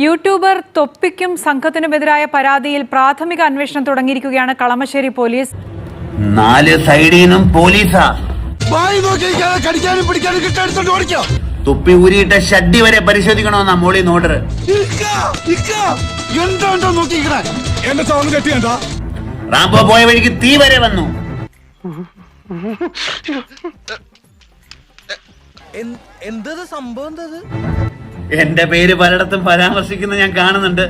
YouTuber തൊപ്പിക്കും സംഘത്തിനുമെതിരായ പരാതിയിൽ പ്രാഥമിക അന്വേഷണം തുടങ്ങിയിരിക്കുകയാണ് കളമശ്ശേരി പോലീസ്. 4 സൈഡിനും പോലീസാ. തൊപ്പി ഊരിയിട്ട ഷഡ്ഡി വരെ പരിശോധിക്കണമെന്നാ മോളി ഓർഡർ. റാംബോ പോയ വഴിക്ക് തീ വരെ വന്നു. എന്തത് സംഭവം? എന്റെ പേര് പലയിടത്തും പരാമർശിക്കുന്ന ഞാൻ കാണുന്നുണ്ട്.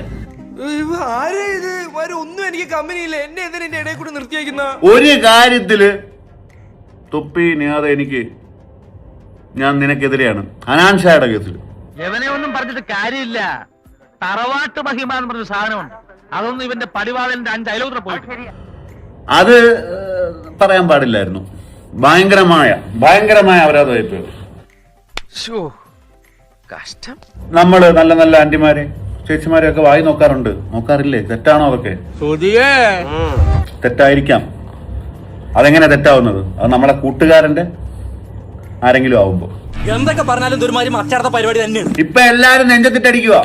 ഒന്നും എനിക്ക് കമ്പനിയില്ല. എന്നെ എന്തിനാ ഇടയിൽ കൂടെ നിർത്തിയേക്കുന്ന? ഒരു കാര്യത്തില് തൊപ്പി നിയാതെ ഞാൻ നിനക്കെതിരെയാണ്. ഹനാൻഷായുടെ കേസിൽ എവനെ ഒന്നും പറഞ്ഞിട്ട് കാര്യമില്ല. തറവാട്ട് മഹിമ എന്ന് പറഞ്ഞ സാധനമുണ്ട്. അതൊന്നും ഇവന്റെ പടിവാളന്റെ 5 അയലോത്ര പോയിട്ട് അത് പറയാൻ പാടില്ലായിരുന്നു. ഭയങ്കരമായ അപരാധമായിപ്പോയി. കഷ്ടം. നമ്മള് നല്ല നല്ല ആന്റിമാരെ ചേച്ചിമാരെ ഒക്കെ വായി നോക്കാറില്ലേ? തെറ്റാണോ അതൊക്കെ? തെറ്റായിരിക്കാം. അതെങ്ങനെ തെറ്റാവുന്നത്? അത് നമ്മളെ കൂട്ടുകാരന്റെ ആരെങ്കിലും ആവുമ്പോ. എന്തൊക്കെ പറഞ്ഞാലും ദുർമാരി മറ്റടുത്ത പരിപാടി തന്നെയാണ്. ഇപ്പൊ എല്ലാരും നെഞ്ചത്തിട്ടടിക്കുക.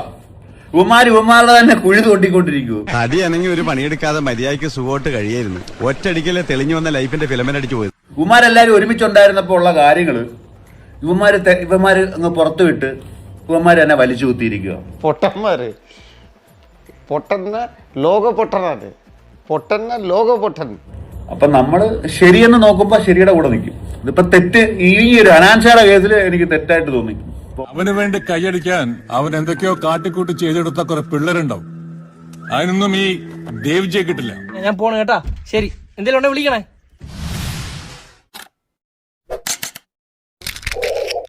ഉമാരുടെ തന്നെ കുഴി തോണ്ടിക്കൊണ്ടിരിക്കുക. അടിയാണെങ്കിൽ ഒരു പണിയെടുക്കാതെ മര്യാദയ്ക്ക് സുഖമായിട്ട് കഴിയായിരുന്നു. ഒറ്റടിക്കലെ തെളിഞ്ഞു വന്ന ലൈഫിന്റെ ഫിലമെന്റ് അടിച്ചു പോയത്. ഉമാരെല്ലാരും ഒരുമിച്ചുണ്ടായിരുന്നപ്പോ ഉള്ള കാര്യങ്ങള് ഇവന്മാര് അങ്ങ് പുറത്തു വിട്ട് ഇവന്മാര് തന്നെ വലിച്ചു കുത്തിയിരിക്കുക. പൊട്ടൻ. അപ്പൊ നമ്മള് ശരിയെന്ന് നോക്കുമ്പോ ശരിയുടെ കൂടെ നിൽക്കും. ഇതിപ്പോ തെറ്റ് ഈ ഒരു ഹനാൻഷായുടെ കേസിൽ എനിക്ക് തെറ്റായിട്ട് തോന്നി. അവന് വേണ്ടി കൈയടിക്കാൻ അവൻ എന്തൊക്കെയോ കാട്ടിക്കൂട്ടി ചെയ്തെടുത്ത കുറെ പിള്ളേരുണ്ടാവും. അതിനൊന്നും ഈ ദേവ്ജിയെ കിട്ടില്ല. ഞാൻ പോണു കേട്ടാ. ശരി, എന്തെങ്കിലും വിളിക്കണേ.